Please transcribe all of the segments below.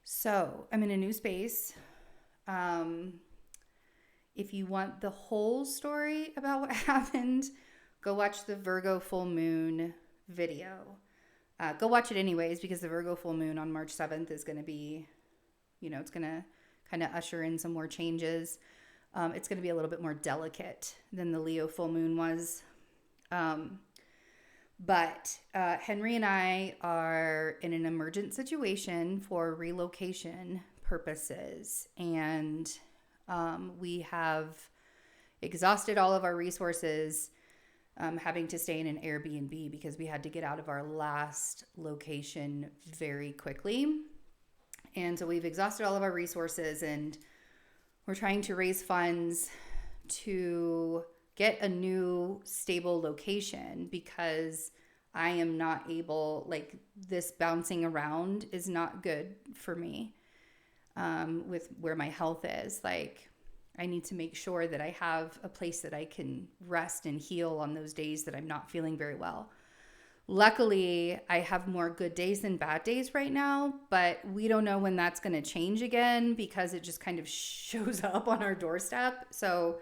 So I'm in a new space. If you want the whole story about what happened, go watch the Virgo full moon video. Go watch it anyways, because the Virgo full moon on March 7th is going to be, it's going to kind of usher in some more changes. It's going to be a little bit more delicate than the Leo full moon was. But Henry and I are in an emergent situation for relocation purposes. And we have exhausted all of our resources, having to stay in an Airbnb because we had to get out of our last location very quickly. And so we've exhausted all of our resources, and we're trying to raise funds to get a new stable location, because I am not able, this bouncing around is not good for me, with where my health is. I need to make sure that I have a place that I can rest and heal on those days that I'm not feeling very well. Luckily, I have more good days than bad days right now, but we don't know when that's going to change again, because it just kind of shows up on our doorstep. So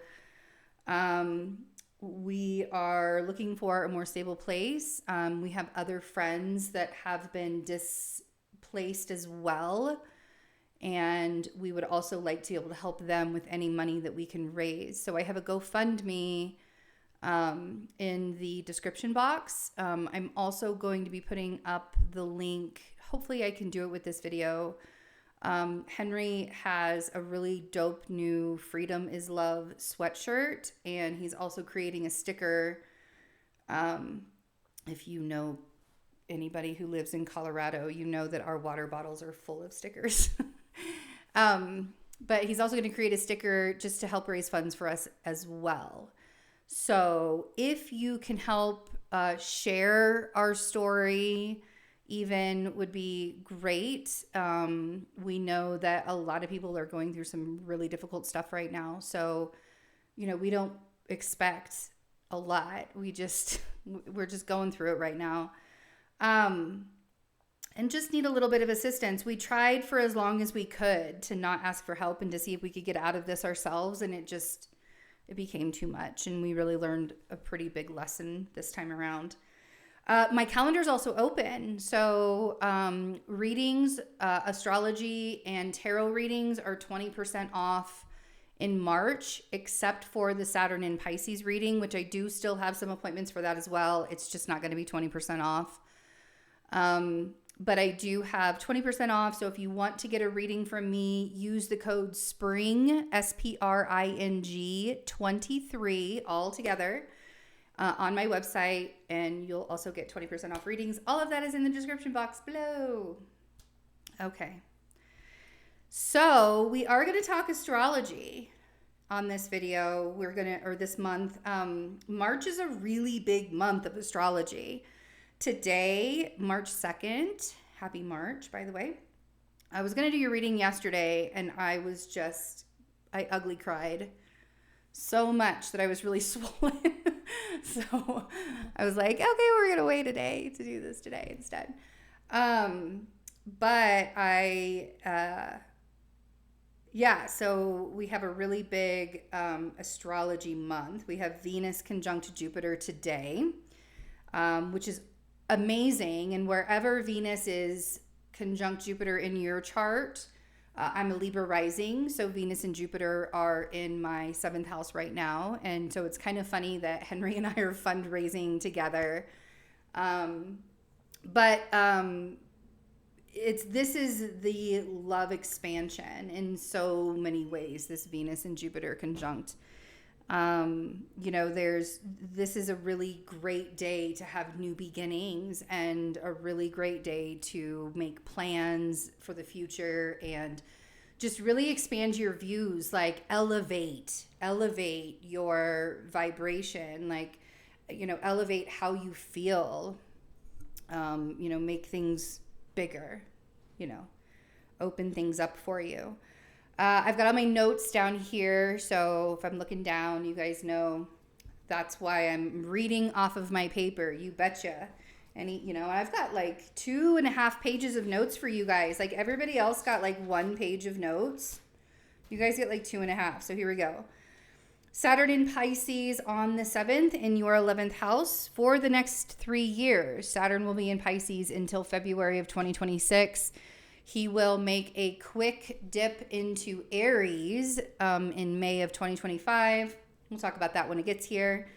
we are looking for a more stable place. We have other friends that have been displaced as well, and we would also like to be able to help them with any money that we can raise. So I have a GoFundMe in the description box. I'm also going to be putting up the link. Hopefully I can do it with this video. Henry has a really dope new Freedom is Love sweatshirt, and he's also creating a sticker. If you know anybody who lives in Colorado, you know that our water bottles are full of stickers. But he's also going to create a sticker just to help raise funds for us as well. So if you can help share our story, even, would be great. We know that a lot of people are going through some really difficult stuff right now. So, we don't expect a lot. We're just going through it right now. And just need a little bit of assistance. We tried for as long as we could to not ask for help and to see if we could get out of this ourselves. And it became too much. And we really learned a pretty big lesson this time around. My calendar is also open. So readings, astrology, and tarot readings are 20% off in March, except for the Saturn in Pisces reading, which I do still have some appointments for that as well. It's just not going to be 20% off. But I do have 20% off. So if you want to get a reading from me, use the code SPRING, SPRING 23, all together, on my website, and you'll also get 20% off readings. All of that is in the description box below. Okay. So we are going to talk astrology on this video. This month. March is a really big month of astrology. Today, March 2nd, happy March, by the way. I was going to do your reading yesterday, and I ugly cried so much that I was really swollen. So I was like, okay, we're going to wait a day to do this today instead. So we have a really big astrology month. We have Venus conjunct Jupiter today, which is amazing. And wherever Venus is conjunct Jupiter in your chart, I'm a Libra rising, so Venus and Jupiter are in my 7th house right now. And so it's kind of funny that Henry and I are fundraising together. This is the love expansion in so many ways, this Venus and Jupiter conjunct. This is a really great day to have new beginnings, and a really great day to make plans for the future and just really expand your views, elevate your vibration, elevate how you feel, make things bigger, open things up for you. I've got all my notes down here, so if I'm looking down, you guys know that's why I'm reading off of my paper, you betcha. I've got like 2.5 pages of notes for you guys. Like everybody else got like 1 page of notes. You guys get like 2.5. So here we go. Saturn in Pisces on the 7th in your 11th house for the next 3 years. Saturn will be in Pisces until February of 2026. He will make a quick dip into Aries in May of 2025. We'll talk about that when it gets here.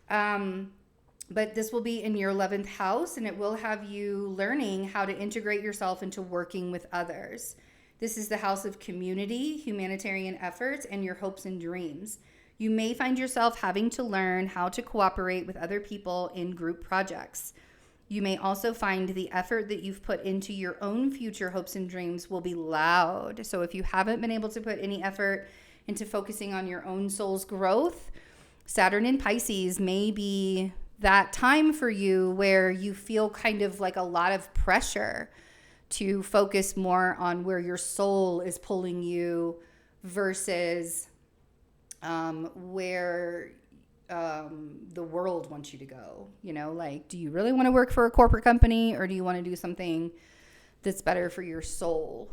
But this will be in your 11th house, and it will have you learning how to integrate yourself into working with others. This is the house of community, humanitarian efforts, and your hopes and dreams. You may find yourself having to learn how to cooperate with other people in group projects. You may also find the effort that you've put into your own future hopes and dreams will be loud. So if you haven't been able to put any effort into focusing on your own soul's growth, Saturn in Pisces may be that time for you where you feel kind of like a lot of pressure to focus more on where your soul is pulling you versus where the world wants you to go. Like, do you really want to work for a corporate company, or do you want to do something that's better for your soul?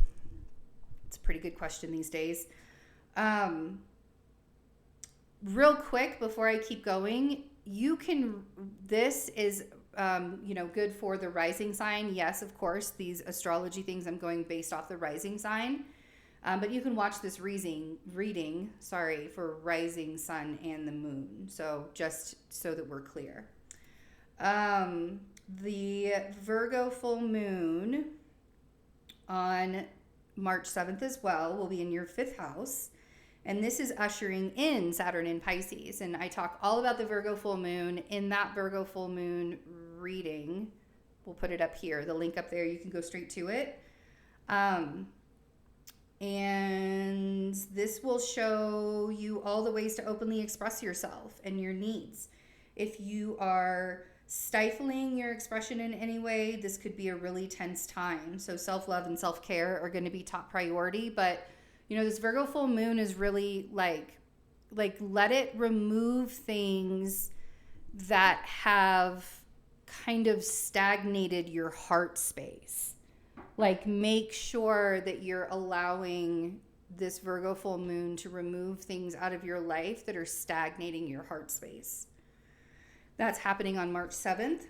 It's a pretty good question these days. Real quick before I keep going, this is good for the rising sign. Yes, of course, these astrology things I'm going based off the rising sign. But you can watch this reading for rising sun and the moon. So just so that we're clear. The Virgo full moon on March 7th as well will be in your 5th house. And this is ushering in Saturn in Pisces. And I talk all about the Virgo full moon in that Virgo full moon reading. We'll put it up here. The link up there, you can go straight to it. And this will show you all the ways to openly express yourself and your needs. If you are stifling your expression in any way, this could be a really tense time. So self-love and self-care are going to be top priority. But, this Virgo full moon is really like let it remove things that have kind of stagnated your heart space. Like, make sure that you're allowing this Virgo full moon to remove things out of your life that are stagnating your heart space. That's happening on March 7th.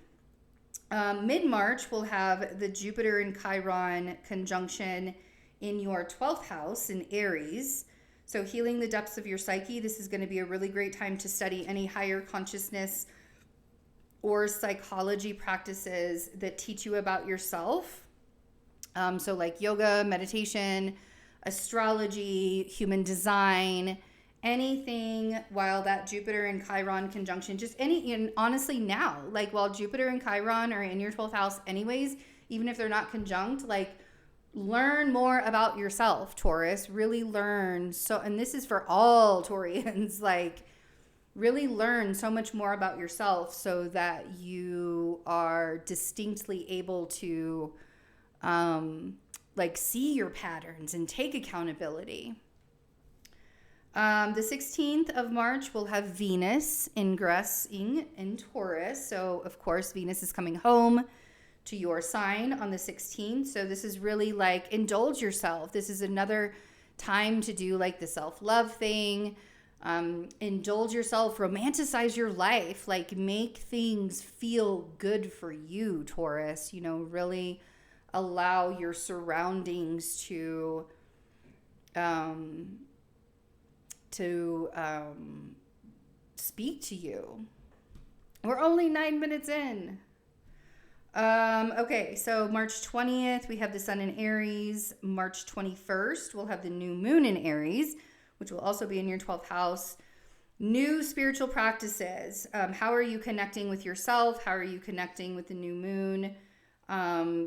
Mid-March, we'll have the Jupiter and Chiron conjunction in your 12th house in Aries. So healing the depths of your psyche. This is going to be a really great time to study any higher consciousness or psychology practices that teach you about yourself. So like yoga, meditation, astrology, human design, anything while that Jupiter and Chiron conjunction, and honestly now, like while Jupiter and Chiron are in your 12th house anyways, even if they're not conjunct, like learn more about yourself, Taurus, really learn. And this is for all Taurians, like really learn so much more about yourself so that you are distinctly able to see your patterns and take accountability. The 16th of March, we'll have Venus ingressing in Taurus. So, of course, Venus is coming home to your sign on the 16th. So this is really like indulge yourself. This is another time to do like the self-love thing. Indulge yourself, romanticize your life, like make things feel good for you, Taurus. Really allow your surroundings to speak to you. We're only 9 minutes in. Okay, so March 20th, we have the sun in Aries. March 21st, we'll have the new moon in Aries, which will also be in your 12th house. New spiritual practices. How are you connecting with yourself? How are you connecting with the new moon?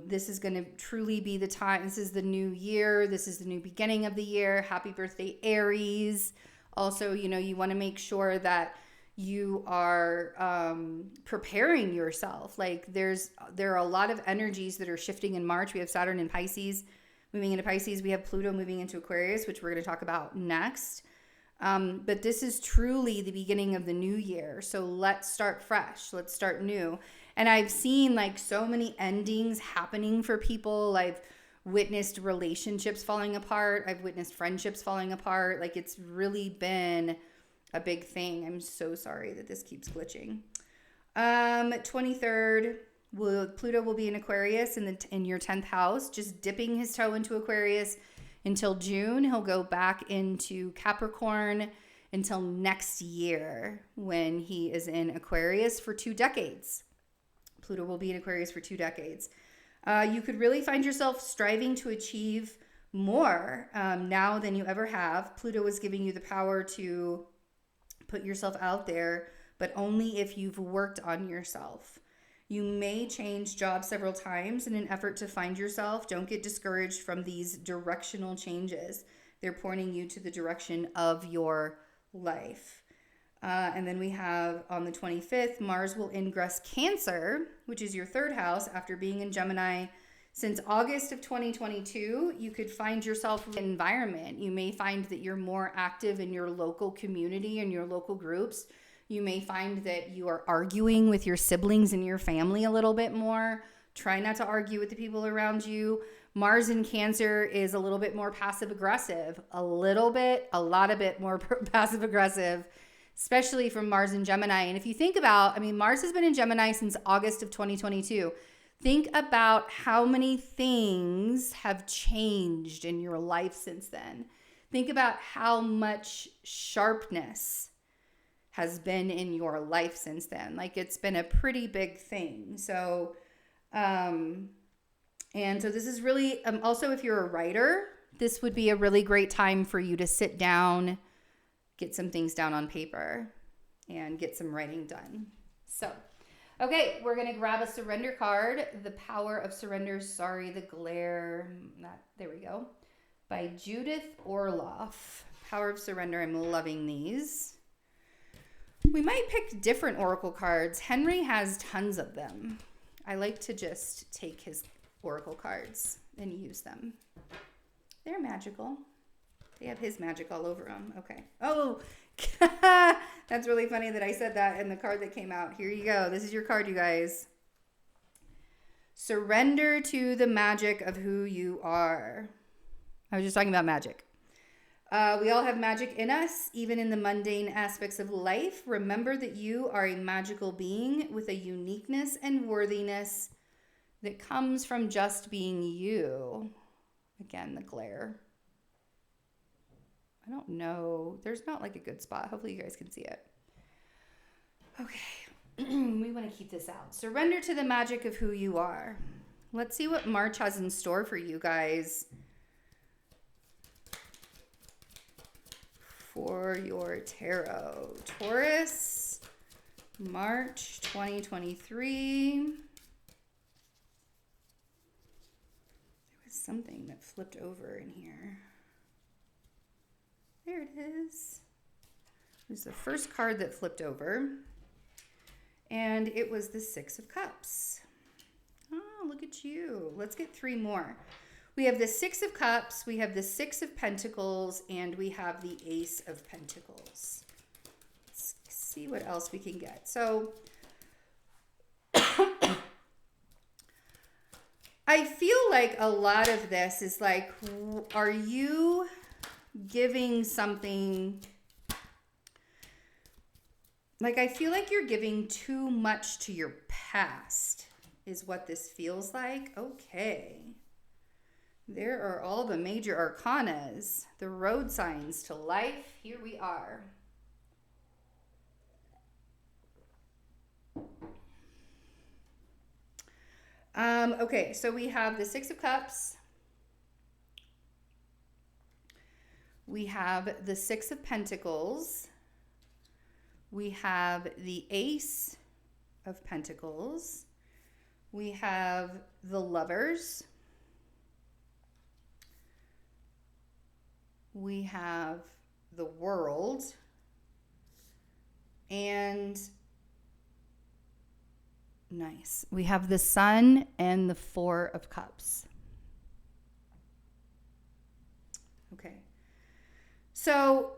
This is going to truly be the time. This is the new year. This is the new beginning of the year. Happy birthday, Aries. Also, you want to make sure that you are preparing yourself. Like there are a lot of energies that are shifting in March. We have Saturn in Pisces moving into Pisces. We have Pluto moving into Aquarius, which we're going to talk about next. But this is truly the beginning of the new year. So let's start fresh. Let's start new. And I've seen like so many endings happening for people. I've witnessed relationships falling apart. I've witnessed friendships falling apart. Like it's really been a big thing. I'm so sorry that this keeps glitching. 23rd, Pluto will be in Aquarius in your 10th house, just dipping his toe into Aquarius until June. He'll go back into Capricorn until next year when he is in Aquarius for 2 decades. Pluto will be in Aquarius for 2 decades. You could really find yourself striving to achieve more now than you ever have. Pluto is giving you the power to put yourself out there, but only if you've worked on yourself. You may change jobs several times in an effort to find yourself. Don't get discouraged from these directional changes. They're pointing you to the direction of your life. And then we have on the 25th, Mars will ingress Cancer, which is your 3rd house after being in Gemini since August of 2022. You could find yourself in an environment. You may find that you're more active in your local community and your local groups. You may find that you are arguing with your siblings and your family a little bit more. Try not to argue with the people around you. Mars in Cancer is a little bit more passive aggressive, a lot of bit more passive aggressive, especially from Mars in Gemini. And if you think about, Mars has been in Gemini since August of 2022. Think about how many things have changed in your life since then. Think about how much sharpness has been in your life since then. Like it's been a pretty big thing. So, and so this is really, also if you're a writer, this would be a really great time for you to sit down, get some things down on paper, and get some writing done. So, okay, we're going to grab a surrender card. The Power of Surrender, the glare, there we go. By Judith Orloff. Power of Surrender, I'm loving these. We might pick different oracle cards. Henry has tons of them. I like to just take his oracle cards and use them. They're magical. They have his magic all over them. Okay. Oh, that's really funny that I said that in the card that came out. Here you go. This is your card, you guys. Surrender to the magic of who you are. I was just talking about magic. We all have magic in us, even in the mundane aspects of life. Remember that you are a magical being with a uniqueness and worthiness that comes from just being you. Again, the glare. I don't know. There's not like a good spot. Hopefully you guys can see it. Okay. We want to keep this out. Surrender to the magic of who you are. Let's see what March has in store for you guys. For your tarot. Taurus, March 2023. There was something that flipped over in here. There it is. It was the first card that flipped over. And it was the 6 of Cups. Oh, look at you. Let's get 3 more. We have the 6 of Cups, we have the 6 of Pentacles, and we have the Ace of Pentacles. Let's see what else we can get. So, I feel like a lot of this is like, are you giving something? Like, I feel like you're giving too much to your past, is what this feels like. Okay. There are all the major arcanas, the road signs to life. Here we are. Okay, so we have the 6 of Cups. We have the 6 of Pentacles. We have the Ace of Pentacles. We have the Lovers. We have the World, and nice. We have the Sun and the 4 of Cups. Okay. So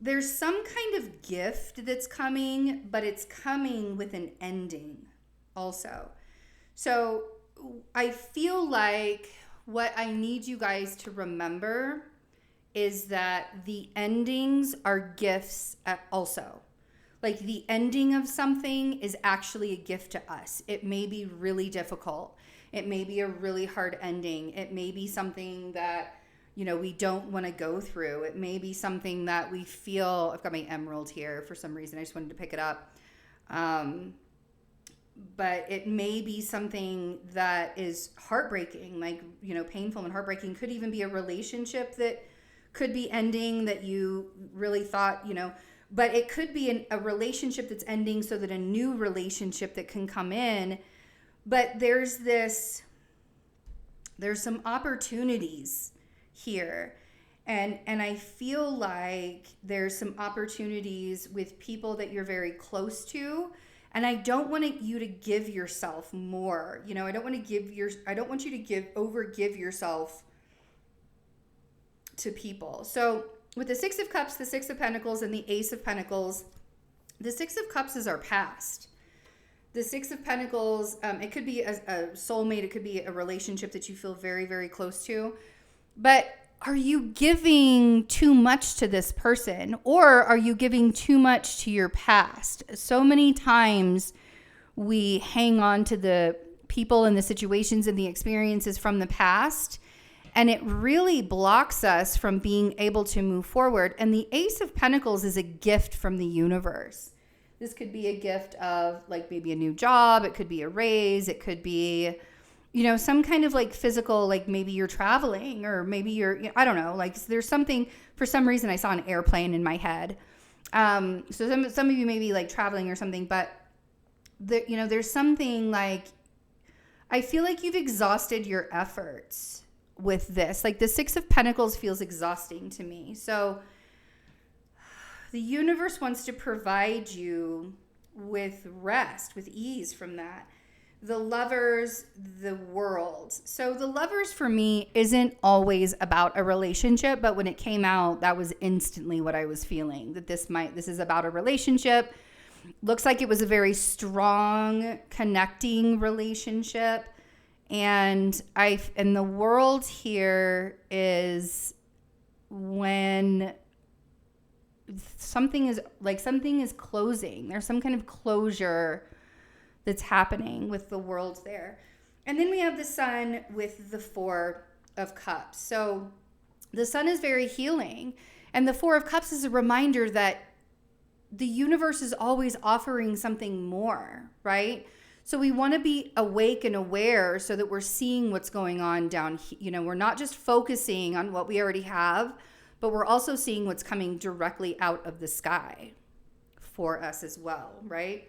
there's some kind of gift that's coming, but it's coming with an ending also. So I feel like what I need you guys to remember is that the endings are gifts also. Like the ending of something is actually a gift to us. It may be really difficult. It may be a really hard ending. It may be something that, you know, we don't want to go through. It may be something that we feel, I've got my emerald here for some reason. I just wanted to pick it up. But it may be something that is heartbreaking, like, you know, painful and heartbreaking. Could even be a relationship that could be ending that you really thought, you know, but it could be a relationship that's ending so that a new relationship that can come in. But there's some opportunities here. And I feel like there's some opportunities with people that you're very close to. And I don't want you to give yourself more. You know, I don't want you to overgive yourself to people. So with the Six of Cups, the Six of Pentacles, and the Ace of Pentacles, the Six of Cups is our past. The Six of Pentacles, it could be a soulmate. It could be a relationship that you feel very, very close to. But are you giving too much to this person, or are you giving too much to your past? So many times we hang on to the people and the situations and the experiences from the past, and it really blocks us from being able to move forward. And the Ace of Pentacles is a gift from the universe. This could be a gift of like maybe a new job. It could be a raise. It could be, you know, some kind of like physical, like maybe you're traveling, or maybe you're, I don't know, like there's something, for some reason I saw an airplane in my head. So some of you may be like traveling or something, but you know, there's something like, I feel like you've exhausted your efforts with this. Like the Six of Pentacles feels exhausting to me. So the universe wants to provide you with rest, with ease from that. The Lovers, the World. So the Lovers for me isn't always about a relationship, but when it came out, that was instantly what I was feeling, that this is about a relationship. Looks like it was a very strong connecting relationship. And the World here is when something is closing. There's some kind of closure that's happening with the World there. And then we have the Sun with the Four of Cups. So the Sun is very healing. And the Four of Cups is a reminder that the universe is always offering something more, right? So we want to be awake and aware so that we're seeing what's going on down here. You know, we're not just focusing on what we already have, but we're also seeing what's coming directly out of the sky for us as well, right?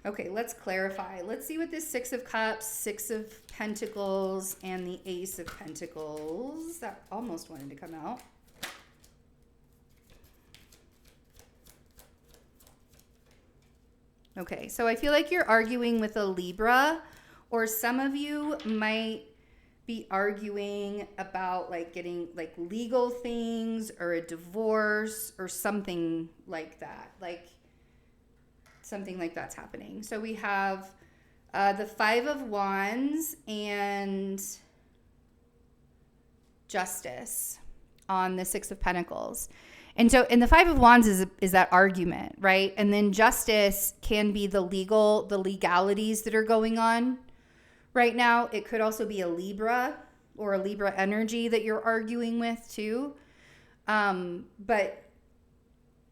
Okay, let's clarify. Let's see what this Six of Cups, Six of Pentacles, and the Ace of Pentacles, that almost wanted to come out. Okay, so I feel like you're arguing with a Libra, or some of you might be arguing about like getting like legal things or a divorce or something like that. Like something like that's happening. So we have the Five of Wands and Justice on the Six of Pentacles. And so in the Five of Wands is that argument, right? And then Justice can be the legalities that are going on right now. It could also be a Libra or a Libra energy that you're arguing with too. But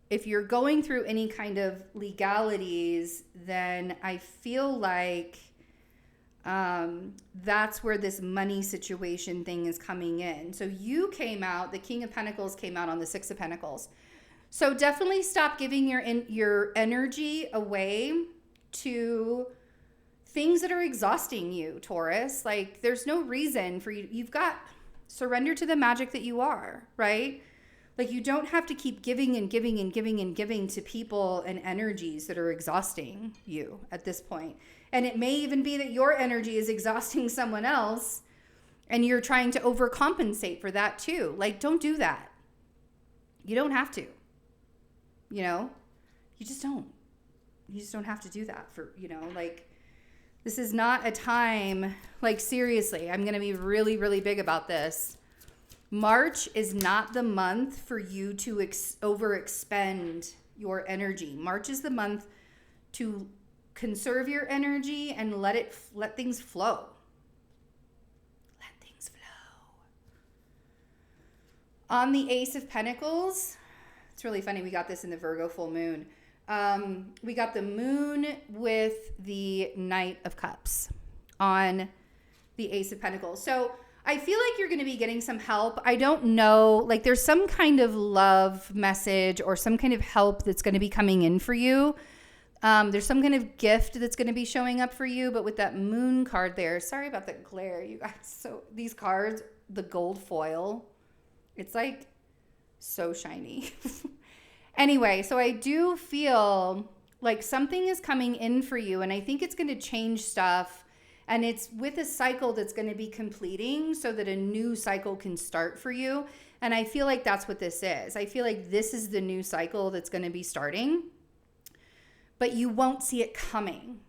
if you're going through any kind of legalities, then I feel like that's where this money situation thing is coming in. So you came out, the King of Pentacles came out on the Six of Pentacles. So definitely stop giving your energy away to things that are exhausting you, Taurus. Like there's no reason for you. You've got surrender to the magic that you are, right? Like you don't have to keep giving and giving and giving and giving to people and energies that are exhausting you at this point. And it may even be that your energy is exhausting someone else and you're trying to overcompensate for that too. Like don't do that. You don't have to. You know, you just don't. You just don't have to do that for, you know, like, this is not a time, like, seriously, I'm going to be really, really big about this. March is not the month for you to overexpend your energy. March is the month to conserve your energy and let things flow. Let things flow. On the Ace of Pentacles, it's really funny. We got this in the Virgo full moon. We got the moon with the Knight of Cups on the Ace of Pentacles. So I feel like you're going to be getting some help. I don't know, like there's some kind of love message or some kind of help that's going to be coming in for you. There's some kind of gift that's going to be showing up for you. But with that moon card there, sorry about the glare, you guys. So these cards, the gold foil, it's like so shiny. Anyway, so I do feel like something is coming in for you, and I think it's going to change stuff, and it's with a cycle that's going to be completing so that a new cycle can start for you. And I feel like that's what this is. I feel like this is the new cycle that's going to be starting, but you won't see it coming.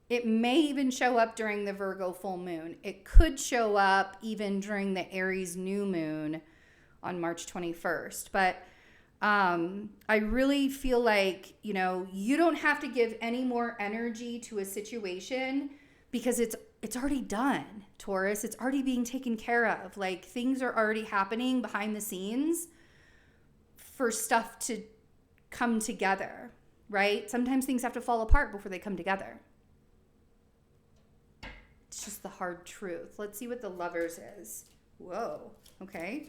It may even show up during the Virgo full moon. It could show up even during the Aries new moon on March 21st. But I really feel like, you know, you don't have to give any more energy to a situation because it's already done, Taurus. It's already being taken care of. Like, things are already happening behind the scenes for stuff to come together, right? Sometimes things have to fall apart before they come together. It's just the hard truth. Let's see what the Lovers is. Whoa, okay.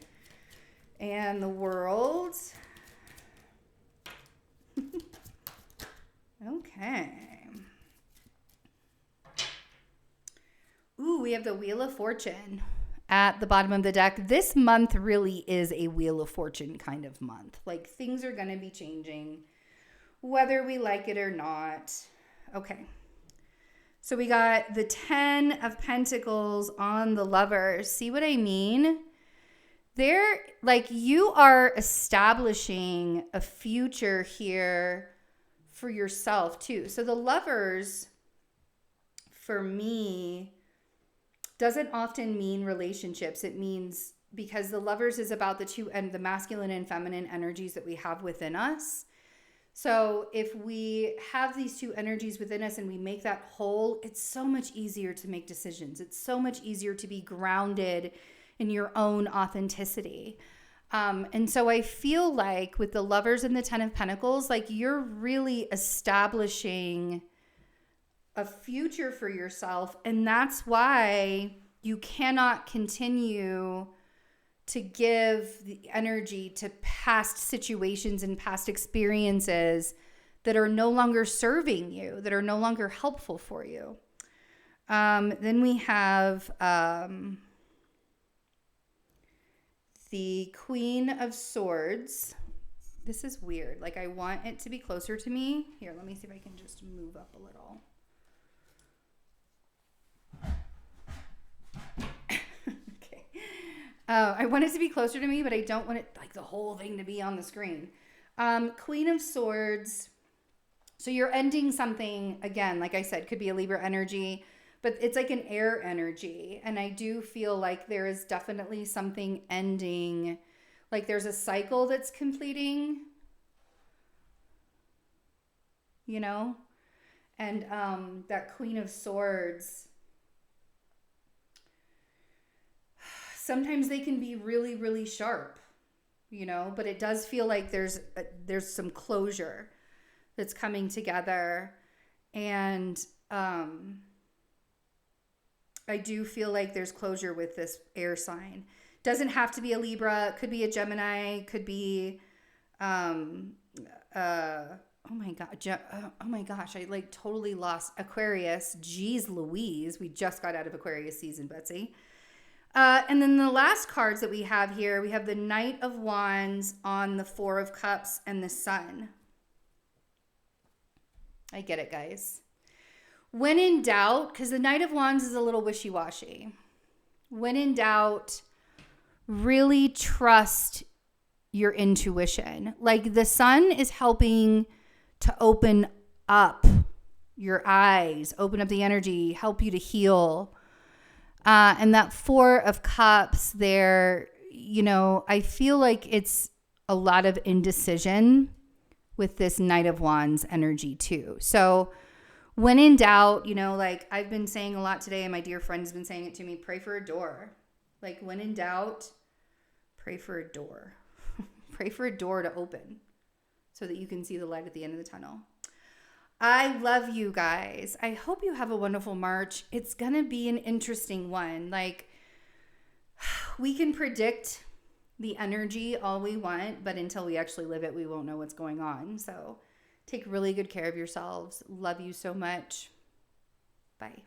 And the World. Okay. Ooh, we have the Wheel of Fortune at the bottom of the deck. This month really is a Wheel of Fortune kind of month. Like, things are going to be changing, whether we like it or not. Okay. So we got the 10 of Pentacles on the Lovers. See what I mean? They're like, you are establishing a future here for yourself too. So the Lovers, for me, doesn't often mean relationships. It means, because the Lovers is about the two and the masculine and feminine energies that we have within us. So if we have these two energies within us and we make that whole, it's so much easier to make decisions. It's so much easier to be grounded in your own authenticity. And so I feel like with the Lovers and the 10 of Pentacles, like, you're really establishing a future for yourself. And that's why you cannot continue to give the energy to past situations and past experiences that are no longer serving you, that are no longer helpful for you. Then we have the Queen of Swords. This is weird. Like, I want it to be closer to me. Here, let me see if I can just move up a little. Okay. I want it to be closer to me, but I don't want it, like, the whole thing to be on the screen. Queen of Swords. So you're ending something, again, like I said, could be a Libra energy, but it's like an air energy. And I do feel like there is definitely something ending. Like, there's a cycle that's completing, you know? And that Queen of Swords, sometimes they can be really, really sharp, you know? But it does feel like there's some closure that's coming together. And I do feel like there's closure with this air sign. Doesn't have to be a Libra. Could be a Gemini. Could be, oh my gosh, I like totally lost Aquarius. Jeez Louise. We just got out of Aquarius season, Betsy. And then the last cards that we have here, we have the Knight of Wands on the Four of Cups and the Sun. I get it, guys. When in doubt, because the Knight of Wands is a little wishy-washy. When in doubt, really trust your intuition. Like the sun is helping to open up your eyes, open up the energy, help you to heal. And that Four of Cups there, I feel like it's a lot of indecision with this Knight of Wands energy too. So when in doubt, like I've been saying a lot today, and my dear friend has been saying it to me, pray for a door. Like when in doubt, pray for a door. Pray for a door to open so that you can see the light at the end of the tunnel. I love you guys. I hope you have a wonderful March. It's going to be an interesting one. Like we can predict the energy all we want, but until we actually live it, we won't know what's going on. So take really good care of yourselves. Love you so much. Bye.